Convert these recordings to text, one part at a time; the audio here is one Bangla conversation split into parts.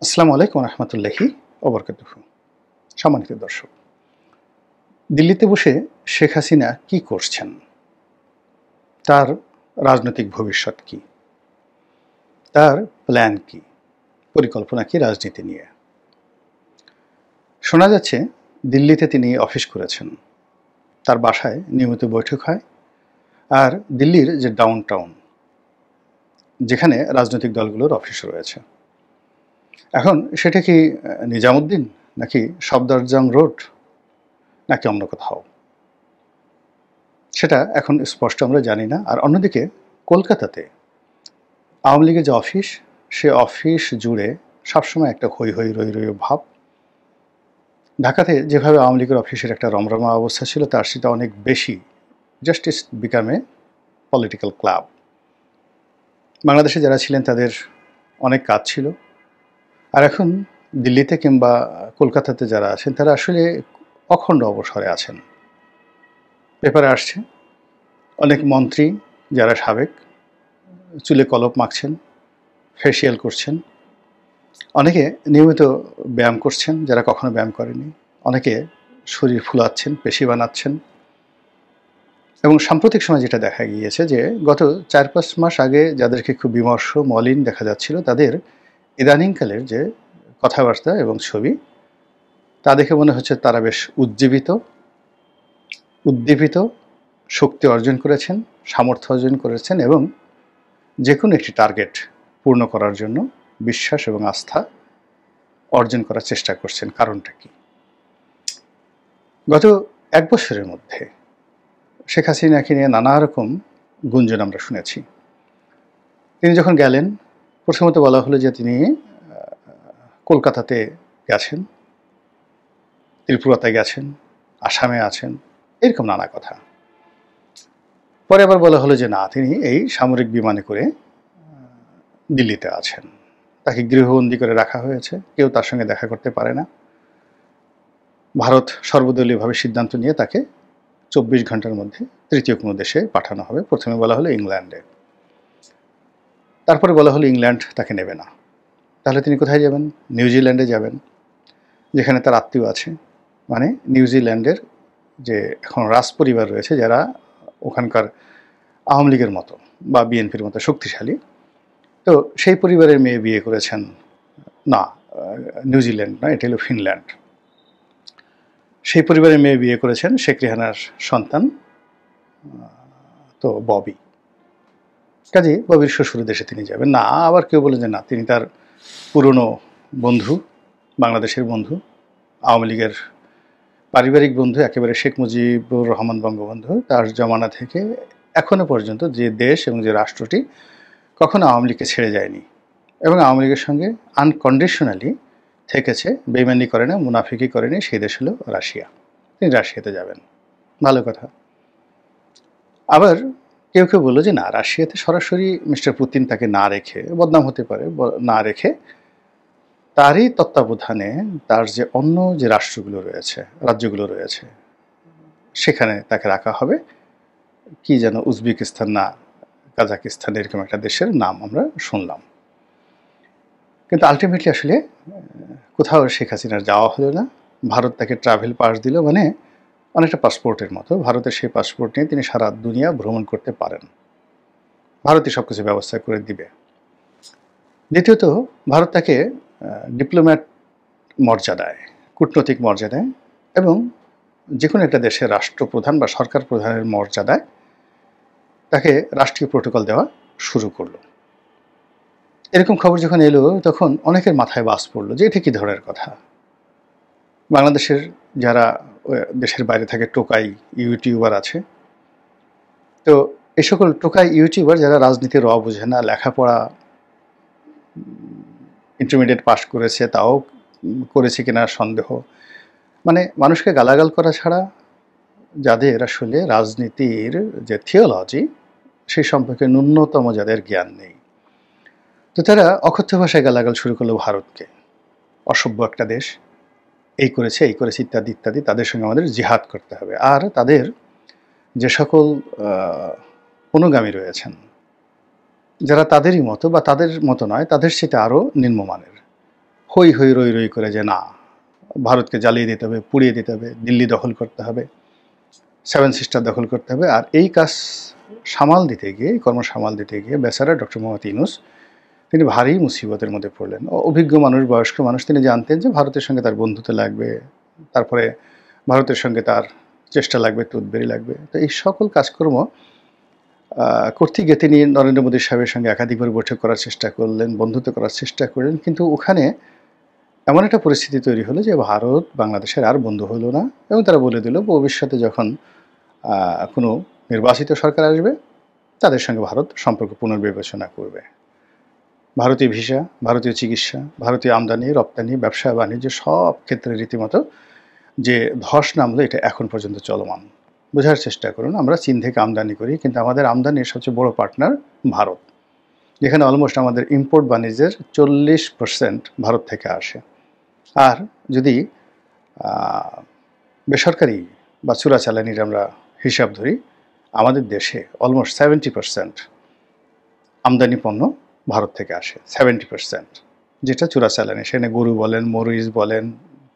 আসসালামু আলাইকুম রহমতুল্লাহি ওবরকাতুহু। সম্মানিত দর্শক, দিল্লিতে বসে শেখ হাসিনা কি করছেন, তার রাজনৈতিক ভবিষ্যৎ কি, তার প্ল্যান কি, পরিকল্পনা কি রাজনীতি নিয়ে? শোনা যাচ্ছে দিল্লিতে তিনি অফিস করেছেন, তার বাসায় নিয়মিত বৈঠক হয়। আর দিল্লির যে ডাউন টাউন, যেখানে রাজনৈতিক দলগুলোর অফিস রয়েছে, এখন সেটা কি নিজামুদ্দিন, নাকি সফদরজং রোড, নাকি অন্য কোথাও, সেটা এখন স্পষ্ট আমরা জানি না। আর অন্যদিকে কলকাতাতে আওয়ামী লীগের যে অফিস, সে অফিস জুড়ে সবসময় একটা হৈ হৈ রই রই ভাব। ঢাকাতে যেভাবে আওয়ামী লীগের অফিসের একটা রমরমা অবস্থা ছিল, তার সেটা অনেক বেশি। Justice become a political club. বাংলাদেশে যারা ছিলেন তাদের অনেক কাজ ছিল, আর এখন দিল্লিতে কিংবা কলকাতাতে যারা আছেন তারা আসলে অখণ্ড অবসরে আছেন। পেপারে আসছে অনেক মন্ত্রী যারা সাবেক চুলে কলপ মাখছেন, ফেসিয়াল করছেন, অনেকে নিয়মিত ব্যায়াম করছেন যারা কখনো ব্যায়াম করেনি, অনেকে শরীর ফুলাচ্ছেন, পেশি বানাচ্ছেন। এবং সাম্প্রতিক সময় যেটা দেখা গিয়েছে যে গত 4-5 মাস আগে যাদেরকে খুব বিমর্ষ মলিন দেখা যাচ্ছিল, তাদের ইদানিংকালের যে কথাবার্তা এবং ছবি, তা দেখে মনে হচ্ছে তারা বেশ উদ্দীপিত, শক্তি অর্জন করেছেন, সামর্থ্য অর্জন করেছেন এবং যে কোনো একটি টার্গেট পূর্ণ করার জন্য বিশ্বাস এবং আস্থা অর্জন করার চেষ্টা করছেন। কারণটা কি? গত 1 বছরের মধ্যে শেখ হাসিনাকে নিয়ে নানা রকম গুঞ্জন আমরা শুনেছি। তিনি যখন গেলেন, প্রথমত বলা হলো যে তিনি কলকাতাতে গেছেন, ত্রিপুরাতে গেছেন, আসামে আছেন, এরকম নানা কথা। পরে আবার বলা হলো যে না, তিনি এই সামরিক বিমানে করে দিল্লিতে আছেন, তাকে গৃহবন্দী করে রাখা হয়েছে, কেউ তার সঙ্গে দেখা করতে পারে না। ভারত সর্বদলীয়ভাবে সিদ্ধান্ত নিয়ে তাকে 24 ঘন্টার মধ্যে তৃতীয় কোনো দেশে পাঠানো হবে। প্রথমে বলা হলো ইংল্যান্ডে, তারপরে বলা হলো ইংল্যান্ড তাকে নেবে না। তাহলে তিনি কোথায় যাবেন? নিউজিল্যান্ডে যাবেন, যেখানে তার আত্মীয় আছে। মানে নিউজিল্যান্ডের যে এখন রাজ পরিবার রয়েছে, যারা ওখানকার আওয়ামী লীগের মতো বা বিএনপির মতো শক্তিশালী, তো সেই পরিবারের মেয়ে বিয়ে করেছেন। না, নিউজিল্যান্ড না, এটা হলো ফিনল্যান্ড। সেই পরিবারের মেয়ে বিয়ে করেছেন শেখ রেহানার সন্তান, তো ববি। কাজে ববির শ্বশুর দেশে তিনি যাবেন না। আবার কেউ বলেন যে না, তিনি তার পুরনো বন্ধু, বাংলাদেশের বন্ধু, আওয়ামী লীগের পারিবারিক বন্ধু, একেবারে শেখ মুজিবুর রহমান বঙ্গবন্ধু, তার জমানা থেকে এখনো পর্যন্ত যে দেশ এবং যে রাষ্ট্রটি কখনো আওয়ামী লীগকে ছেড়ে যায়নি এবং আওয়ামী লীগের সঙ্গে আনকন্ডিশনালি থেকেছে, বেইমানি করে না, মুনাফিকি করেনি, সেই দেশ হলো রাশিয়া। তিনি রাশিয়াতে যাবেন, ভালো কথা। আবার কেউ কেউ বললো যে না, রাশিয়াতে সরাসরি মিস্টার পুতিন তাকে না রেখে, বদনাম হতে পারে, না রেখে তারই তত্ত্বাবধানে তার যে অন্য যে রাষ্ট্রগুলো রয়েছে, রাজ্যগুলো রয়েছে, সেখানে তাকে রাখা হবে। কি যেন উজবেকিস্তান না কাজাকিস্তান, এরকম একটা দেশের নাম আমরা শুনলাম। কিন্তু আলটিমেটলি আসলে কোথাও শেখ হাসিনার যাওয়া হলো না। ভারত তাকে ট্রাভেল পাস দিল, মানে অনেকটা পাসপোর্টের মতো। ভারতের সেই পাসপোর্ট নিয়ে তিনি সারা দুনিয়া ভ্রমণ করতে পারেন, ভারতই সব কিছু ব্যবস্থা করে দিবে। দ্বিতীয়ত, ভারত তাকে ডিপ্লোম্যাট মর্যাদায়, কূটনৈতিক মর্যাদায় এবং যে কোনো একটা দেশের রাষ্ট্রপ্রধান বা সরকার প্রধানের মর্যাদায় তাকে রাষ্ট্রীয় প্রোটোকল দেওয়া শুরু করলো। এরকম খবর যখন এলো, তখন অনেকের মাথায় বাজ পড়লো যে এটা কী ধরনের কথা। বাংলাদেশের যারা দেশের বাইরে থাকে টোকাই ইউটিউবার আছে, তো এই সকল টোকাই ইউটিউবার যারা রাজনীতির র বোঝে না, লেখাপড়া ইন্টারমিডিয়েট পাস করেছে, তাও করেছে কিনা সন্দেহ, মানে মানুষকে গালাগাল করা ছাড়া যাদের আসলে রাজনীতির যে থিওলজি সেই সম্পর্কে ন্যূনতম যাদের জ্ঞান নেই, তো তারা অকথ্য ভাষায় গালাগাল শুরু করলো ভারতকে। অসভ্য একটা দেশ, এই করেছে ইত্যাদি ইত্যাদি, তাদের সঙ্গে আমাদের জিহাদ করতে হবে। আর তাদের যে সকল অনুগামী রয়েছেন, যারা তাদেরই মতো বা তাদের মতো নয়, তাদের সেটা আরও নিম্নমানের, হই হই রই রই করে যে না, ভারতকে জ্বালিয়ে দিতে হবে, পুড়িয়ে দিতে হবে, দিল্লি দখল করতে হবে, সেভেন সিস্টার দখল করতে হবে। আর এই কাজ সামাল দিতে গিয়ে, কর্ম সামাল দিতে গিয়ে বেচারা ডক্টর মোহাম্মদ ইউনূস তিনি ভারী মুসিবতের মধ্যে পড়লেন। অভিজ্ঞ মানুষ, বয়স্ক মানুষ, তিনি জানতেন যে ভারতের সঙ্গে তার বন্ধুত্ব লাগবে, তারপরে ভারতের সঙ্গে তার চেষ্টা লাগবে, তুদবেরি লাগবে। তো এই সকল কাজকর্ম করতে গিয়ে তিনি নরেন্দ্র মোদী সাহেবের সঙ্গে একাধিকবার বৈঠক করার চেষ্টা করলেন, বন্ধুত্ব করার চেষ্টা করলেন, কিন্তু ওখানে এমন একটা পরিস্থিতি তৈরি হলো যে ভারত বাংলাদেশের আর বন্ধু হলো না, এবং তারা বলে দিল ভবিষ্যতে যখন কোনো নির্বাচিত সরকার আসবে তাদের সঙ্গে ভারত সম্পর্ক পুনর্বিবেচনা করবে। ভারতীয় ভিসা, ভারতীয় চিকিৎসা, ভারতীয় আমদানি রপ্তানি, ব্যবসা বাণিজ্য সব ক্ষেত্রে রীতিমতো যে ধস নামলো, এটা এখন পর্যন্ত চলমান। বোঝার চেষ্টা করুন, আমরা চীন থেকে আমদানি করি, কিন্তু আমাদের আমদানির সবচেয়ে বড় পার্টনার ভারত, যেখানে অলমোস্ট আমাদের ইম্পোর্ট বাণিজ্যের 40% ভারত থেকে আসে। আর যদি বেসরকারি বা চোরাচালানির আমরা হিসাব ধরি, আমাদের দেশে অলমোস্ট 70% আমদানি পণ্য ভারত থেকে আসে, 70%, যেটা চোরাচালানি। সেখানে গরু বলেন, মরিচ বলেন,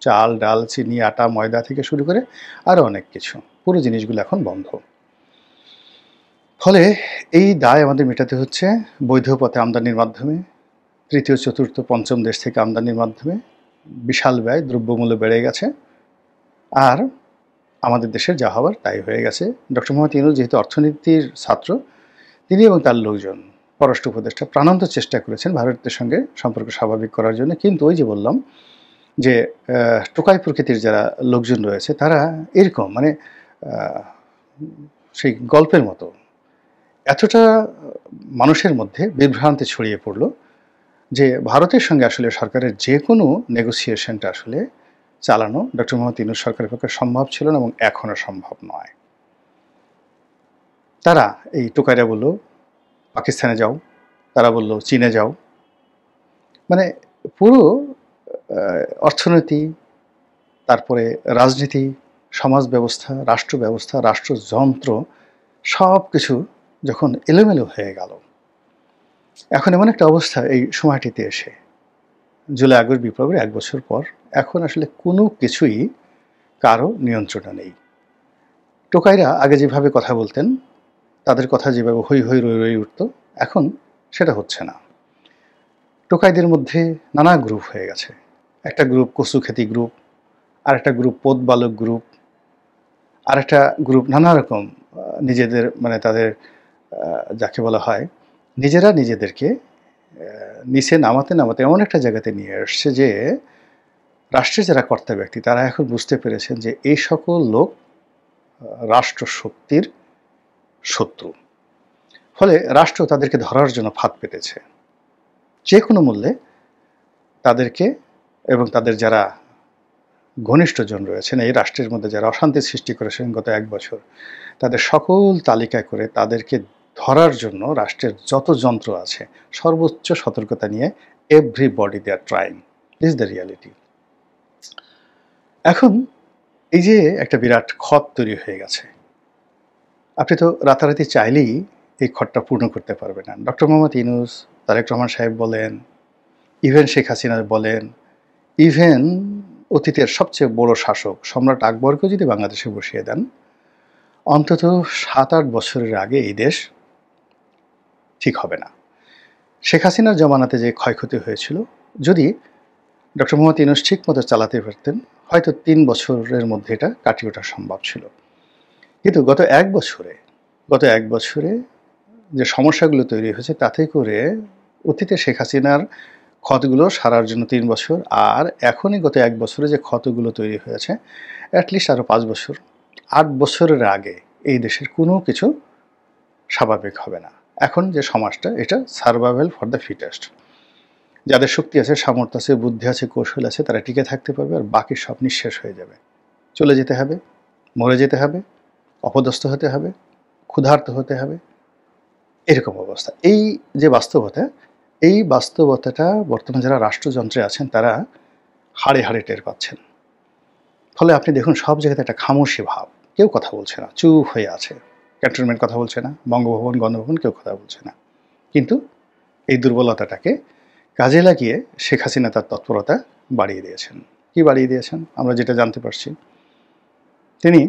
চাল, ডাল, চিনি, আটা, ময়দা থেকে শুরু করে আরও অনেক কিছু, পুরো জিনিসগুলো এখন বন্ধ। ফলে এই দায় আমাদের মেটাতে হচ্ছে বৈধ পথে আমদানির মাধ্যমে, তৃতীয়, চতুর্থ, পঞ্চম দেশ থেকে আমদানির মাধ্যমে। বিশাল ব্যয়, দ্রব্যমূল্য বেড়ে গেছে, আর আমাদের দেশের যা হওয়ার তাই হয়ে গেছে। ডক্টর মোহাম্মদ ইউনূস যেহেতু অর্থনীতির ছাত্র, তিনি এবং তার লোকজন, পররাষ্ট্র উপদেষ্টা, প্রাণান্ত চেষ্টা করেছেন ভারতের সঙ্গে সম্পর্ক স্বাভাবিক করার জন্য। কিন্তু ওই যে বললাম যে টোকাই প্রকৃতির যারা লোকজন রয়েছে, তারা এরকম মানে সেই গল্পের মতো এতটা মানুষের মধ্যে বিভ্রান্তি ছড়িয়ে পড়ল যে ভারতের সঙ্গে আসলে সরকারের যে কোনো নেগোসিয়েশনটা আসলে চালানো ডক্টর মোহাম্মদ ইউনূস সরকারের পক্ষে সম্ভব ছিল না, এবং এখনও সম্ভব নয়। তারা এই টোকাইরা বলল পাকিস্তানে যাও, তারা বলল চীনে যাও, মানে পুরো অর্থনীতি, তারপরে রাজনীতি, সমাজ ব্যবস্থা, রাষ্ট্র ব্যবস্থা, রাষ্ট্রযন্ত্র সব কিছু যখন এলোমেলো হয়ে গেল, এখন এমন একটা অবস্থা এই সময়টিতে এসে, জুলাই আগস্ট বিপ্লবের 1 বছর পর, এখন আসলে কোনো কিছুই কারো নিয়ন্ত্রণে নেই। টোকাইরা আগে যেভাবে কথা বলতেন, তাদের কথা যেভাবে হই হই রই রই উঠত, এখন সেটা হচ্ছে না। টোকাইদের মধ্যে নানা গ্রুপ হয়ে গেছে। একটা গ্রুপ কচুখ্যাতি গ্রুপ, আর একটা গ্রুপ পোতবালক গ্রুপ, আর একটা গ্রুপ নানা রকম নিজেদের মানে তাদের যাকে বলা হয় নিজেরা নিজেদেরকে নিচে নামাতে নামাতে এমন একটা জায়গাতে নিয়ে আসছে যে রাষ্ট্রের যারা কর্তা ব্যক্তি, তারা এখন বুঝতে পেরেছেন যে এই সকল লোক রাষ্ট্র শক্তির শত্রু। ফলে রাষ্ট্র তাদেরকে ধরার জন্য ফাঁদ পেতেছে। যে কোনো মূল্যে তাদেরকে এবং তাদের যারা ঘনিষ্ঠজন রয়েছেন এই রাষ্ট্রের মধ্যে, যারা অশান্তি সৃষ্টি করেছেন গত 1 বছর, তাদের সকল তালিকা করে তাদেরকে ধরার জন্য রাষ্ট্রের যত যন্ত্র আছে সর্বোচ্চ সতর্কতা নিয়ে everybody they are trying, this the reality. এখন এই যে একটা বিরাট ক্ষত তৈরি হয়ে গেছে, আপনি তো রাতারাতি চাইলেই এই ক্ষতটা পূর্ণ করতে পারবেন না। ডক্টর মোহাম্মদ ইউনূস, তারেক রহমান সাহেব বলেন, ইভেন শেখ হাসিনা বলেন, ইভেন অতীতের সবচেয়ে বড় শাসক সম্রাট আকবরকেও যদি বাংলাদেশে বসিয়ে দেন, অন্তত 7-8 বছরের আগে এই দেশ ঠিক হবে না। শেখ হাসিনার জমানাতে যে ক্ষয়ক্ষতি হয়েছিল, যদি ডক্টর মোহাম্মদ ইউনূস ঠিক মতো চালাতে পারতেন, হয়তো 3 বছরের মধ্যে এটা কাটিয়ে ওঠা সম্ভব ছিল। কিন্তু গত এক বছরে যে সমস্যাগুলো তৈরি হয়েছে, তাতে করে অতীতে শেখ হাসিনার ক্ষতগুলো সারার জন্য 3 বছর, আর এখনই গত 1 বছরে যে ক্ষতগুলো তৈরি হয়েছে, অ্যাটলিস্ট আরও 5 বছর, 8 বছরের আগে এই দেশের কোনো কিছু স্বাভাবিক হবে না। এখন যে সমাজটা, এটা সার্ভাইভাল ফর দ্য ফিটেস্ট। যাদের শক্তি আছে, সামর্থ্য আছে, বুদ্ধি আছে, কৌশল আছে, তারা টিকে থাকতে পারবে, আর বাকি সব নিঃশেষ হয়ে যাবে। চলে যেতে হবে, মরে যেতে হবে, অপদস্থ হতে হবে, ক্ষুধার্ত হতে হবে, এরকম অবস্থা। এই যে বাস্তবতা, এই বাস্তবতাটা বর্তমানে যারা রাষ্ট্রযন্ত্রে আছেন তারা হাড়ে হাড়ে টের পাচ্ছেন। ফলে আপনি দেখুন সব জায়গাতে একটা খামোশি ভাব, কেউ কথা বলছে না, চুপ হয়ে আছে। ক্যান্টনমেন্ট কথা বলছে না, বঙ্গভবন, গণভবন কেউ কথা বলছে না। কিন্তু এই দুর্বলতাটাকে কাজে লাগিয়ে শেখ হাসিনা তার তৎপরতা বাড়িয়ে দিয়েছেন। কি বাড়িয়ে দিয়েছেন? আমরা যেটা জানতে পারছি, তিনি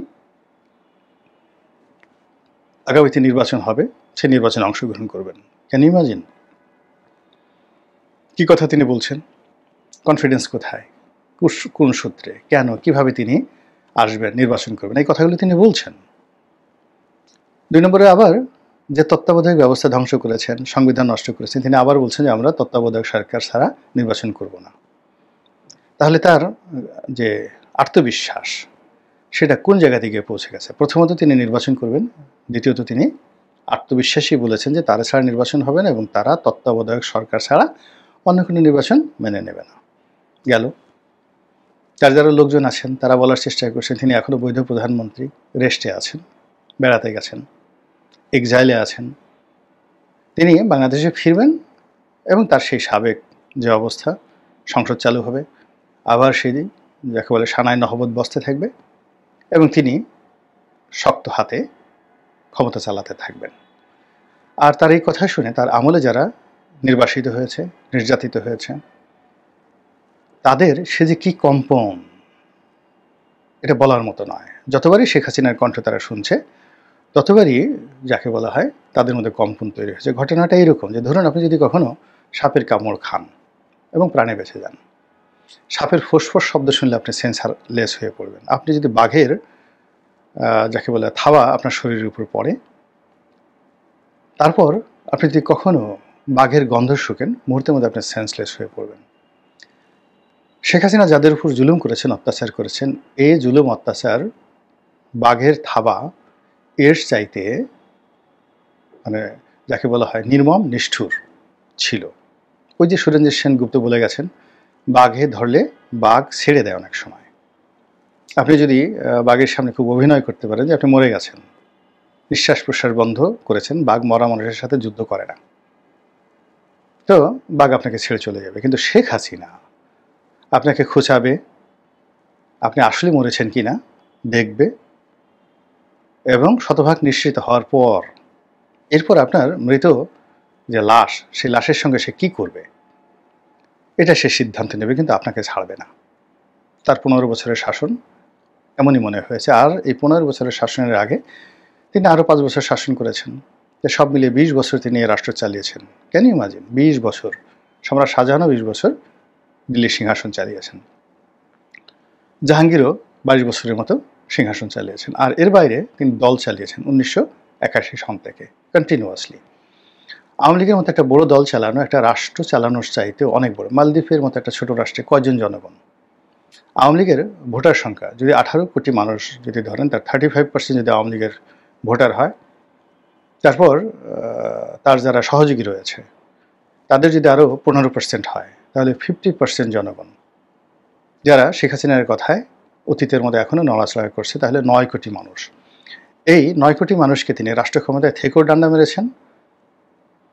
আগামীতে নির্বাচন হবে, সেই নির্বাচনে অংশগ্রহণ করবেন। Can you imagine? কি কথা তিনি বলছেন? কনফিডেন্স কোথায়? কোন সূত্রে? কেন? কিভাবে তিনি আসবেন, নির্বাচন করবেন? এই কথাগুলো তিনি বলছেন। 2 নম্বরে আবার যে তত্ত্বাবধায়ক ব্যবস্থা ধ্বংস করেছেন, সংবিধান নষ্ট করেছেন, তিনি আবার বলছেন যে আমরা তত্ত্বাবধায়ক সরকার ছাড়া নির্বাচন করব না। তাহলে তার যে আত্মবিশ্বাস, সেটা কোন জায়গা থেকে পৌঁছে গেছে? প্রথমত তিনি নির্বাচন করবেন, দ্বিতীয়ত তিনি আত্মবিশ্বাসী বলেছেন যে তারা ছাড়া নির্বাচন হবে না এবং তারা তত্ত্বাবধায়ক সরকার ছাড়া অন্য কোনো নির্বাচন মেনে নেবে না। গেল। তার যারা লোকজন আছেন তারা বলার চেষ্টা করছেন তিনি এখনও বৈধ প্রধানমন্ত্রী, রেস্টে আছেন, বেড়াতে গেছেন, এক্সাইলে আছেন, তিনি বাংলাদেশে ফিরবেন এবং তার সেই সাবেক যে অবস্থা, সংসদ চালু হবে, আবার সেদিন যাকে বলে সানায় নহবত বসতে থাকবে এবং তিনি শক্ত হাতে ক্ষমতা চালাতে থাকবেন। আর তার এই কথা শুনে তার আমলে যারা নির্বাসিত হয়েছে, নির্যাতিত হয়েছে, তাদের সে যে কী কম্পন, এটা বলার মতো নয়। যতবারই শেখ হাসিনার কণ্ঠ তারা শুনছে, ততবারই যাকে বলা হয় তাদের মধ্যে কম্পন তৈরি হয়েছে। ঘটনাটা এরকম যে ধরুন আপনি যদি কখনো সাপের কামড় খান এবং প্রাণে বেঁচে যান, সাপের ফোঁস-ফোঁস শব্দ শুনলে আপনি সেন্সারলেস হয়ে পড়বেন। আপনি যদি বাঘের যাকে বলে থাবা আপনার শরীরের উপর পড়ে, তারপর আপনি যদি কখনো বাঘের গন্ধ শুকেন, মুহূর্তের মধ্যে আপনি সেন্সলেস হয়ে পড়বেন। শেখ হাসিনা যাদের উপর জুলুম করেছেন, অত্যাচার করেছেন, এই জুলুম অত্যাচার বাঘের থাবা এর চাইতে মানে যাকে বলা হয় নির্মম, নিষ্ঠুর ছিল। ওই যে সুরেন্দ্র সেনগুপ্ত বলে গেছেন, বাঘে ধরলে বাঘ ছেড়ে দেয় অনেক সময়। আপনি যদি বাঘের সামনে খুব অভিনয় করতে পারেন যে আপনি মরে গেছেন, নিঃশ্বাস প্রশ্বাস বন্ধ করেছেন, বাঘ মরা মানুষের সাথে যুদ্ধ করে না, তো বাঘ আপনাকে ছেড়ে চলে যাবে। কিন্তু শেখ হাসিনা আপনাকে খোঁচাবে, আপনি আসলে মরেছেন কিনা দেখবে এবং শতভাগ নিশ্চিত হওয়ার পর এরপর আপনার মৃত যে লাশ, সেই লাশের সঙ্গে সে কী করবে এটা সে সিদ্ধান্ত নেবে, কিন্তু আপনাকে ছাড়বে না। তার 15 বছরের শাসন এমনই মনে হয়েছে। আর এই 15 বছরের শাসনের আগে তিনি আরও 5 বছর শাসন করেছেন, যে সব মিলিয়ে 20 বছর তিনি এই রাষ্ট্র চালিয়েছেন। Can you imagine? 20 বছর। সম্রাট শাহজাহানও 20 বছর দিল্লির সিংহাসন চালিয়েছেন, জাহাঙ্গীরও 22 বছরের মতো সিংহাসন চালিয়েছেন। আর এর বাইরে তিনি দল চালিয়েছেন 1981 সন থেকে কন্টিনিউয়াসলি। আওয়ামী লীগের মতো একটা বড় দল চালানো, একটা রাষ্ট্র চালানোর চাইতেও অনেক বড়। মালদ্বীপের মতো একটা ছোট রাষ্ট্রে কয়জন জনগণ? আওয়ামী লীগের ভোটার সংখ্যা যদি 18 কোটি মানুষ যদি ধরেন, তার 35% যদি আওয়ামী লীগের ভোটার হয়, তারপর তার যারা সহযোগী রয়েছে তাদের যদি আরও 15% হয়, তাহলে 50% জনগণ যারা শেখ হাসিনার কথায় অতীতের মধ্যে এখনও নড়াচড়া করছে, তাহলে 9 কোটি মানুষ। এই 9 কোটি মানুষকে তিনি রাষ্ট্র ক্ষমতায় থেকেও ডান্ডা মেরেছেন,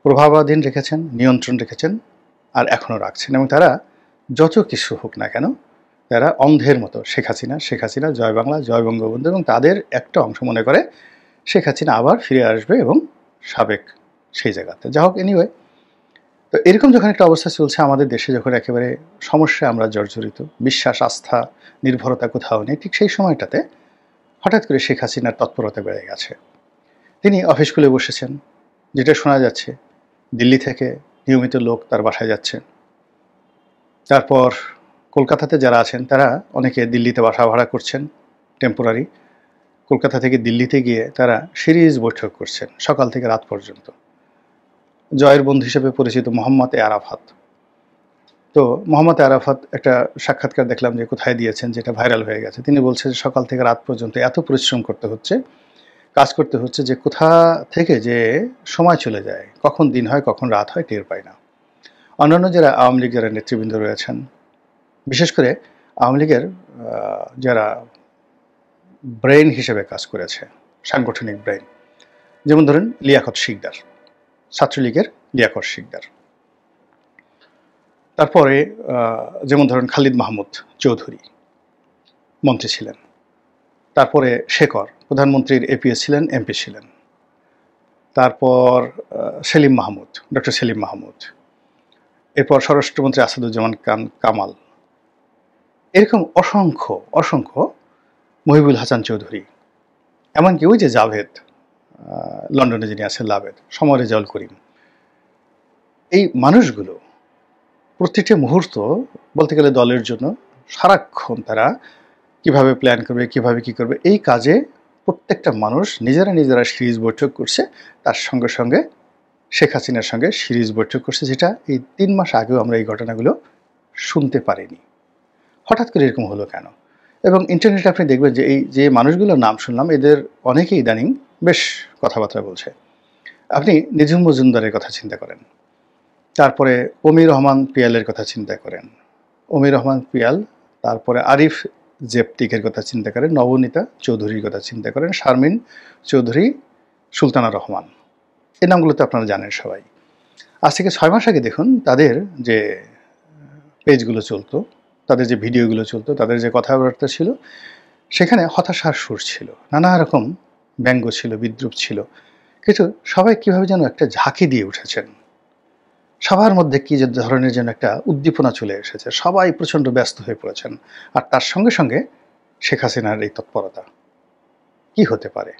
প্রভাবাধীন রেখেছেন, নিয়ন্ত্রণ রেখেছেন, আর এখনও রাখছেন। এবং তারা যত কিছু হোক না কেন, তারা অন্ধের মতো শেখ হাসিনা, শেখ হাসিনা, জয় বাংলা, জয় বঙ্গবন্ধু, এবং তাদের একটা অংশ মনে করে শেখ হাসিনা আবার ফিরে আসবে এবং সাবেক সেই জায়গাতে। যা হোক, এনিওয়ে, তো এরকম যখন একটা অবস্থা চলছে আমাদের দেশে, যখন একেবারে সমস্যায় আমরা জর্জরিত, বিশ্বাস, আস্থা, নির্ভরতা কোথাও নেই, ঠিক সেই সময়টাতে হঠাৎ করে শেখ হাসিনার তৎপরতা বেড়ে গেছে। তিনি অফিস খুলে বসেছেন, যেটা শোনা যাচ্ছে দিল্লি থেকে নিয়মিত লোক তার বাসায় যাচ্ছে। তারপর কলকাতাতে যারা আছেন তারা অনেকে দিল্লিতে বাসা ভাড়া করছেন টেম্পোরারি। কলকাতা থেকে দিল্লিতে গিয়ে তারা সিরিজ বৈঠক করছেন সকাল থেকে রাত পর্যন্ত। জয়ের বন্ধু হিসেবে পরিচিত মোহাম্মদ আরাফাত, তো মোহাম্মদ আরাফাত একটা সাক্ষাৎকার দেখলাম যে কোথায় দিয়েছেন, যেটা ভাইরাল হয়ে গেছে। তিনি বলছেন যে সকাল থেকে রাত পর্যন্ত এত পরিশ্রম করতে হচ্ছে, কাজ করতে হচ্ছে, যে কোথা থেকে যে সময় চলে যায়, কখন দিন হয় কখন রাত হয় টের পায় না। অন্যান্য যারা আওয়ামী লীগ যারা নেতৃবৃন্দ রয়েছেন, বিশেষ করে আওয়ামী লীগের যারা ব্রেইন হিসেবে কাজ করেছে, সাংগঠনিক ব্রেইন, যেমন ধরেন লিয়াকত শিকদার, ছাত্রলীগের লিয়াকত শিকদার, তারপরে যেমন ধরেন খালিদ মাহমুদ চৌধুরী মন্ত্রী ছিলেন, তারপরে শেখর প্রধানমন্ত্রীর এপিএস ছিলেন, এমপি ছিলেন, তারপর সেলিম মাহমুদ, ডক্টর সেলিম মাহমুদ, এরপর স্বরাষ্ট্রমন্ত্রী আসাদুজ্জামান খান কামাল, এরকম অসংখ্য অসংখ্য, মহিবুল হাসান চৌধুরী, এমনকি ওই যে জাভেদ, লন্ডনে যিনি আছেন লাভেদ, সমর রেজাউল করিম, এই মানুষগুলো প্রতিটি মুহূর্ত বলতে গেলে দলের জন্য সারাক্ষণ তারা কিভাবে প্ল্যান করবে, কিভাবে কি করবে, এই কাজে প্রত্যেকটা মানুষ নিজেরা সিরিজ বৈঠক করছে। তার সঙ্গে সঙ্গে শেখ হাসিনার সঙ্গে সিরিজ বৈঠক করছে, যেটা এই 3 মাস আগেও আমরা এই ঘটনাগুলো শুনতে পারিনি। হঠাৎ করে এরকম হলো কেন? এবং ইন্টারনেটে আপনি দেখবেন যে এই যে মানুষগুলোর নাম শুনলাম, এদের অনেকেই ইদানিং বেশ কথাবার্তা বলছে। আপনি নিঝুম মজুমদারের কথা চিন্তা করেন, তারপরে অমির রহমান পিয়ালের কথা চিন্তা করেন, অমির রহমান পিয়াল, তারপরে আরিফ জেপটিকের কথা চিন্তা করেন, নবনীতা চৌধুরীর কথা চিন্তা করেন, শারমিন চৌধুরী, সুলতানা রহমান, এই নামগুলো তো আপনারা জানেন সবাই। আজ থেকে 6 মাস আগে দেখুন তাদের যে পেজগুলো চলতো, তাদের যে ভিডিওগুলো চলতো, তাদের যে কথাবার্তা ছিল, সেখানে হতাশার সুর ছিল, নানা রকম ব্যঙ্গ ছিল, বিদ্রুপ ছিল, কিন্তু সবাই কীভাবে যেন একটা ঝাঁকি দিয়ে উঠেছেন। সবার মধ্যে কী যে ধরনের যেন একটা উদ্দীপনা চলে এসেছে, সবাই প্রচণ্ড ব্যস্ত হয়ে পড়েছেন। আর তার সঙ্গে সঙ্গে শেখ হাসিনার এই তৎপরতা, কি হতে পারে?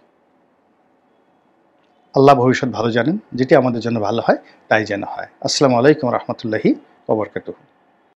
আল্লাহ ভবিষ্যৎ ভালো জানেন, যেটি আমাদের জন্য ভালো হয় তাই যেন হয়। আসসালামু আলাইকুম রহমতুল্লাহি ওয়া বারাকাতুহু।